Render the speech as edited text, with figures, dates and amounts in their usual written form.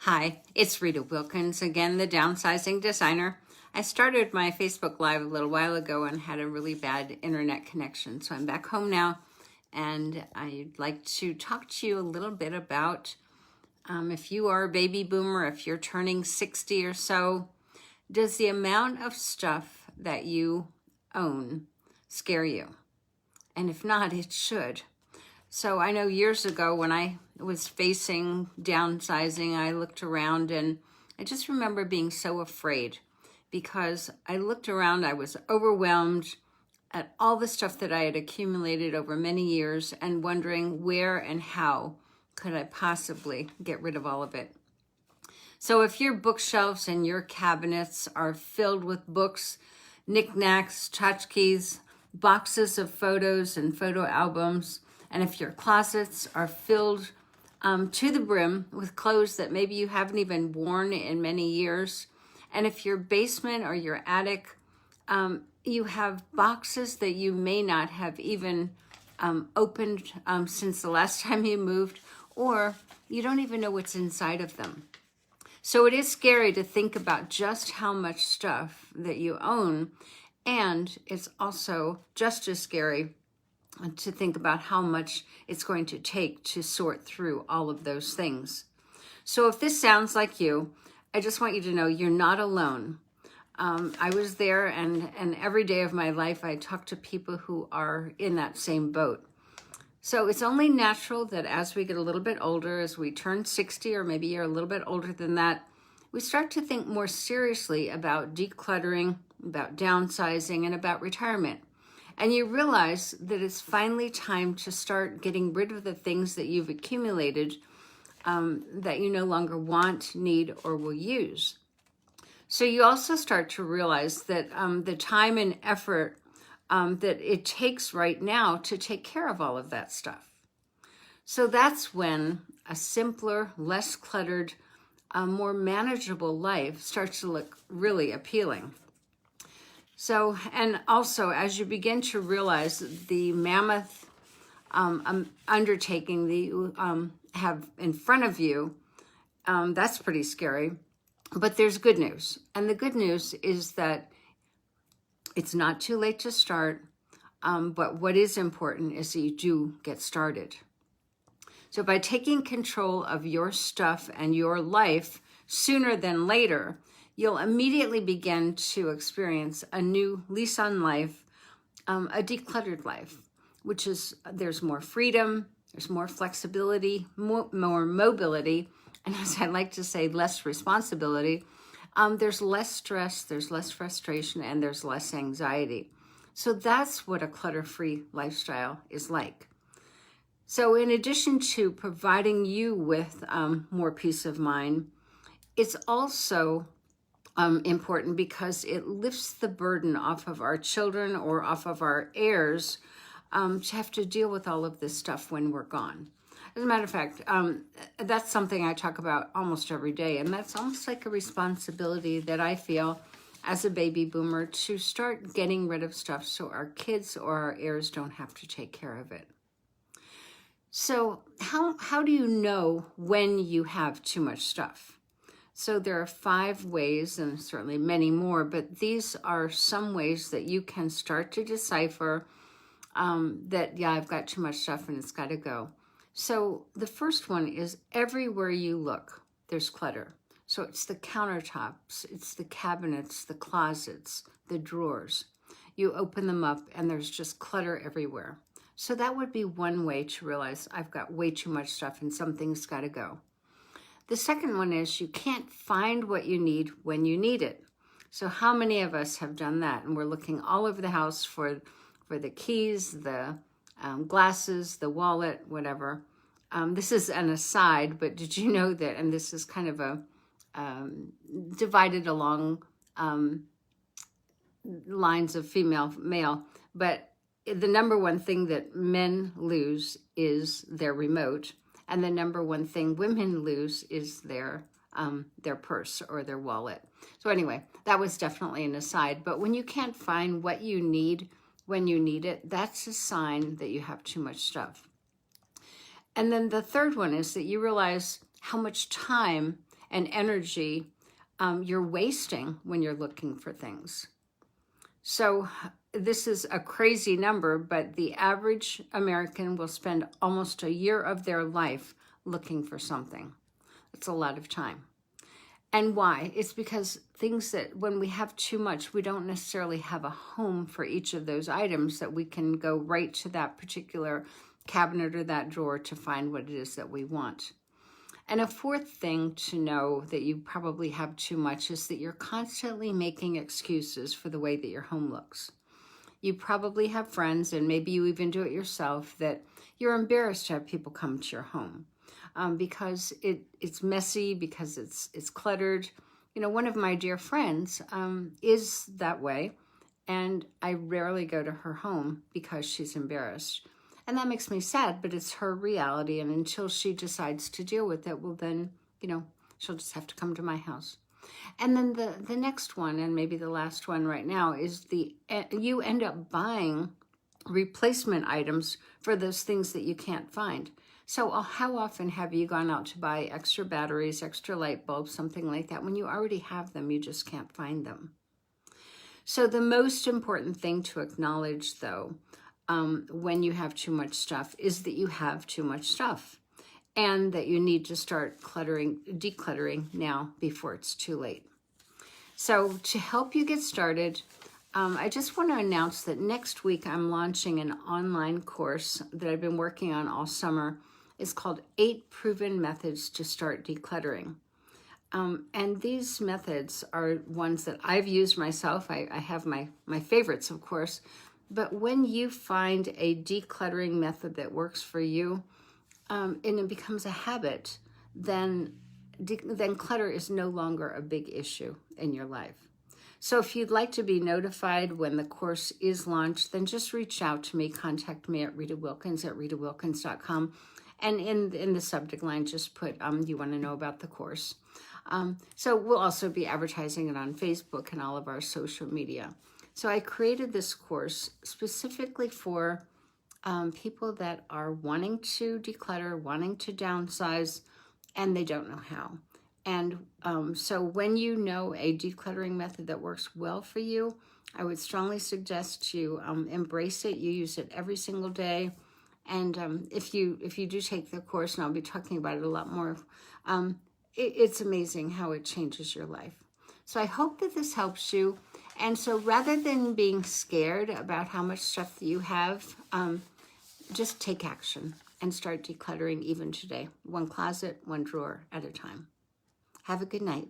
Hi, it's Rita Wilkins again, the downsizing designer. I started my Facebook Live a little while ago and had a really bad internet connection. So I'm back home now, and I'd like to talk to you a little bit about if you are a baby boomer, if you're turning 60 or so, does the amount of stuff that you own scare you? And if not, it should. So I know years ago when I was facing downsizing, I looked around and I just remember being so afraid because I looked around, I was overwhelmed at all the stuff that I had accumulated over many years and wondering where and how could I possibly get rid of all of it. So if your bookshelves and your cabinets are filled with books, knickknacks, tchotchkes, boxes of photos and photo albums, and if your closets are filled to the brim with clothes that maybe you haven't even worn in many years, and if your basement or your attic, you have boxes that you may not have even opened since the last time you moved, or you don't even know what's inside of them. So it is scary to think about just how much stuff that you own, and it's also just as scary to think about how much it's going to take to sort through all of those things. So if this sounds like you, I just want you to know you're not alone. I was there, and every day of my life, I talk to people who are in that same boat. So it's only natural that as we get a little bit older, as we turn 60, or maybe you're a little bit older than that, we start to think more seriously about decluttering, about downsizing, and about retirement. And you realize that it's finally time to start getting rid of the things that you've accumulated that you no longer want, need, or will use. So you also start to realize that the time and effort that it takes right now to take care of all of that stuff. So that's when a simpler, less cluttered, more manageable life starts to look really appealing. So, and also as you begin to realize the mammoth undertaking that you have in front of you, that's pretty scary. But there's good news. And the good news is that it's not too late to start. But what is important is that you do get started. So by taking control of your stuff and your life sooner than later, you'll immediately begin to experience a new lease on life, a decluttered life, which is there's more freedom, there's more flexibility, more mobility, and as I like to say, less responsibility. There's less stress, there's less frustration, and there's less anxiety. So that's what a clutter-free lifestyle is like. So in addition to providing you with more peace of mind, it's also important because it lifts the burden off of our children or off of our heirs to have to deal with all of this stuff when we're gone. As a matter of fact, that's something I talk about almost every day, and that's almost like a responsibility that I feel as a baby boomer to start getting rid of stuff so our kids or our heirs don't have to take care of it. So how do you know when you have too much stuff? So there are 5 ways, and certainly many more, but these are some ways that you can start to decipher that, yeah, I've got too much stuff and it's got to go. So the first one is everywhere you look, there's clutter. So it's the countertops, it's the cabinets, the closets, the drawers. You open them up and there's just clutter everywhere. So that would be one way to realize I've got way too much stuff and something's got to go. The second one is you can't find what you need when you need it. So how many of us have done that? And we're looking all over the house for the keys, the glasses, the wallet, whatever. This is an aside, but did you know that, and this is kind of a divided along lines of female, male, but the number one thing that men lose is their remote, and the number one thing women lose is their purse or their wallet. So anyway, that was definitely an aside. But when you can't find what you need when you need it, that's a sign that you have too much stuff. And then the third one is that you realize how much time and energy you're wasting when you're looking for things. So this is a crazy number, but the average American will spend almost a year of their life looking for something. That's a lot of time. And why? It's because things that when we have too much, we don't necessarily have a home for each of those items that we can go right to that particular cabinet or that drawer to find what it is that we want. And a fourth thing to know that you probably have too much is that you're constantly making excuses for the way that your home looks. You probably have friends, and maybe you even do it yourself, that you're embarrassed to have people come to your home because it's messy, because it's cluttered. You know, one of my dear friends is that way, and I rarely go to her home because she's embarrassed. And that makes me sad, but it's her reality. And until she decides to deal with it, well, then, you know, she'll just have to come to my house. And then the next one, and maybe the last one right now, is you end up buying replacement items for those things that you can't find. So how often have you gone out to buy extra batteries, extra light bulbs, something like that, when you already have them, you just can't find them? So the most important thing to acknowledge, though, when you have too much stuff is that you have too much stuff and that you need to start decluttering now before it's too late. So to help you get started, I just want to announce that next week I'm launching an online course that I've been working on all summer. It's called 8 Proven Methods to Start Decluttering. And these methods are ones that I've used myself. I have my favorites, of course. But when you find a decluttering method that works for you, and it becomes a habit, then clutter is no longer a big issue in your life. So if you'd like to be notified when the course is launched, then just reach out to me. Contact me at ritawilkins@ritawilkins.com. And in the subject line, just put, you want to know about the course. So we'll also be advertising it on Facebook and all of our social media. So I created this course specifically for people that are wanting to declutter, wanting to downsize, and they don't know how. And so when you know a decluttering method that works well for you, I would strongly suggest you embrace it. You use it every single day. And if you do take the course, and I'll be talking about it a lot more, it's amazing how it changes your life. So I hope that this helps you. And so rather than being scared about how much stuff that you have, just take action and start decluttering even today. One closet, one drawer at a time. Have a good night.